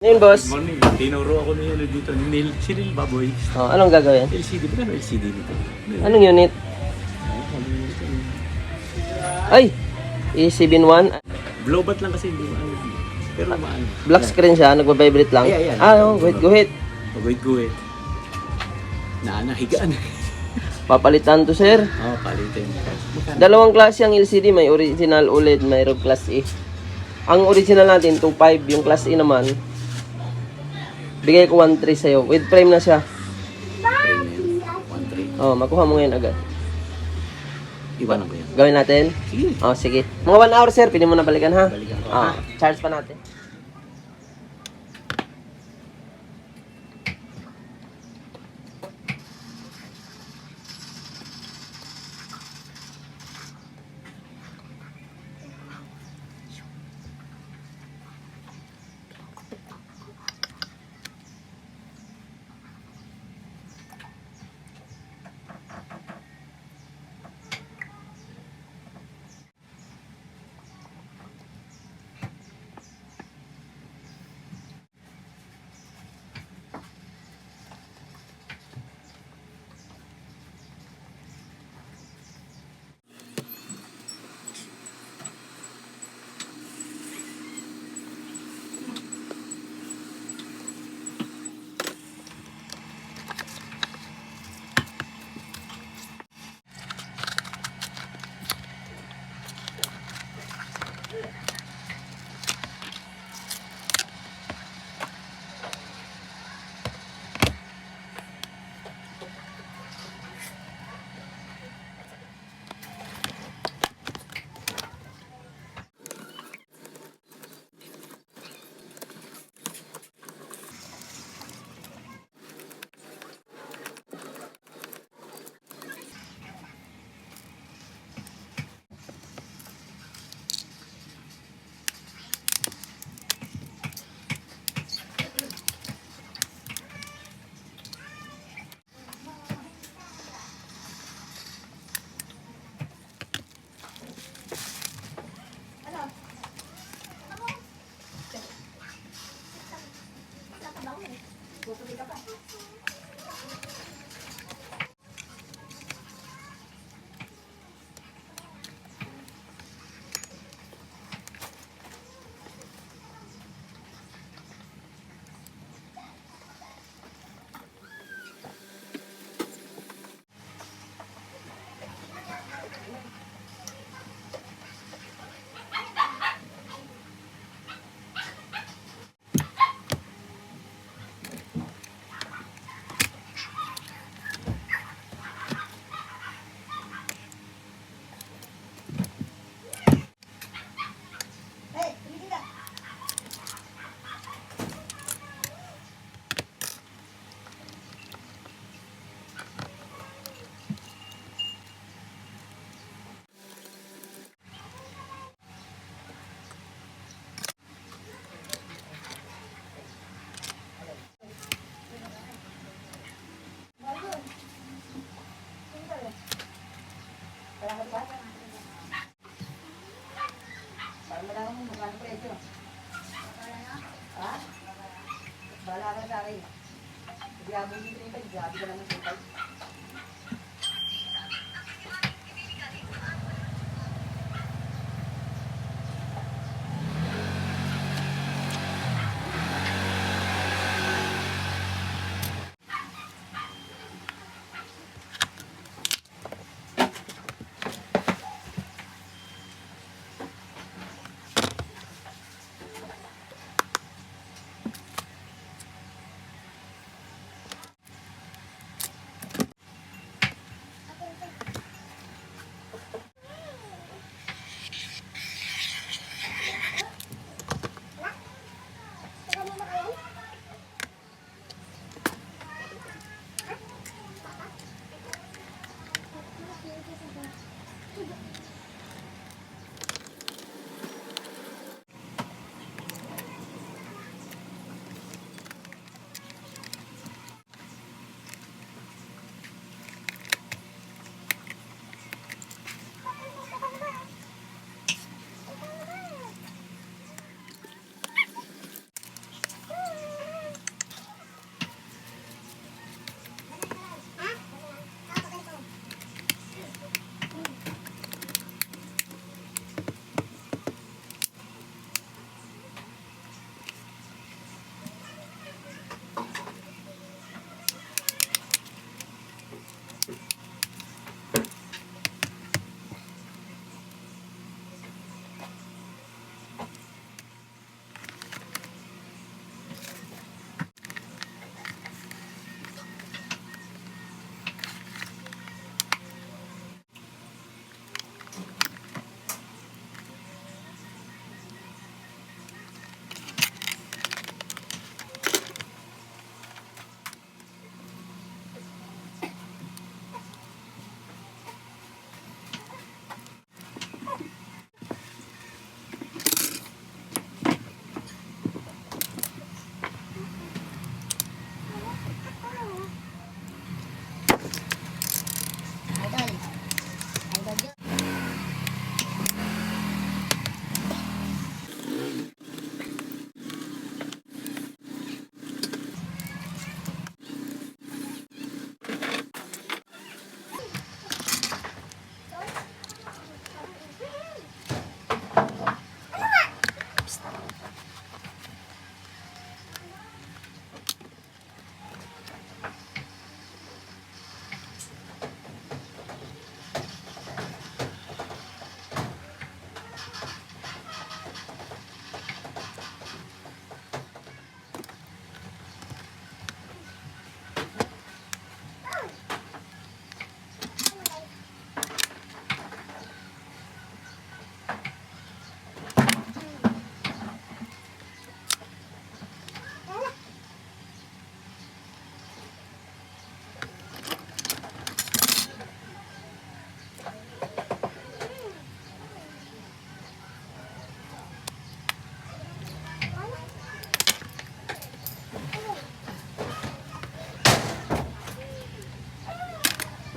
Ngayon, boss. Good morning. Tinuro ako ni ano dito, ni Neil, si Neil Baboy. Oh, anong gagawin? LCD, ba na LCD dito? Anong unit? Ay! E71. Blowbat lang kasi, hindi maano. Pero maano. Black screen siya, nagbabibrate lang. Ayan. Ah, oh, wait, guhit. Pagwait-guwit. Nahigaan. Papalitan to, sir. Oo, palitin. Dalawang klase ang LCD, may original OLED, mayroong class E. Ang original natin, 2.5, yung class E naman, bigay ko 1.3 sa'yo. With frame na siya. Premium. 1.3. Oh, makuha mo ngayon agad. Iwanan ko yan. Gawin natin? Sige. Oh, sige. Mga 1 hour, sir. Pwede mo na balikan, ha? Balikan ko. Ah, charge pa natin.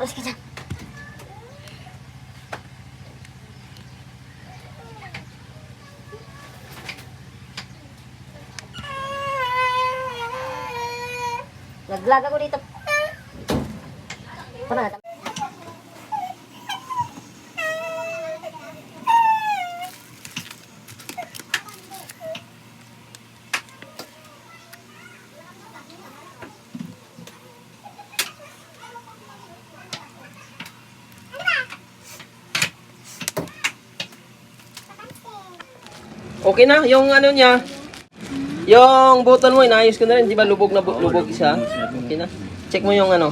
Alas ka dyan. Naglag ako dito. Paano natin? Okay na, yung ano niya, yung button mo, inayos ko na rin, di ba lubog na lubog siya? Okay na. Check mo yung ano,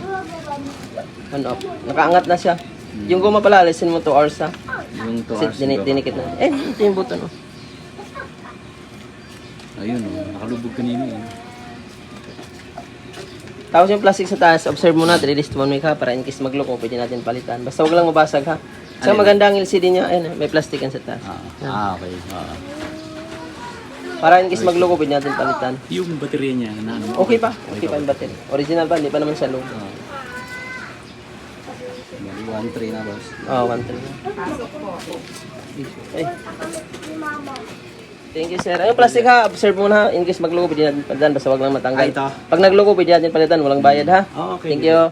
on off. Nakaangat na siya. Yung guma pala, alisin mo 2 hours ha. Yung 2 Kasi hours ago. dinikit na. Ito yung button oh. Ayun oh, nakalubog kanina eh. Tapos yung plastic sa taas, observe mo na, release 1 week ha, para in case magloko, pwede natin palitan. Basta huwag lang mabasag ha. So maganda ang LCD niya, ayun, may plastic yan sa taas. Okay. Para in case magloko, pwede natin palitan. Yung baterya niya na ano? Okay pa yung battery. Original pa, hindi pa naman sa loob. Bali 1.3 na boss. Oh, 1.3 na. Ay. Thank you, sir. Ayun, plastic ha. Observe mo na. In case magloko, pwede natin palitan. Basta wag lang matanggal. Ito. Pag nagloko, pwede natin palitan. Walang bayad ha. Okay. Thank you.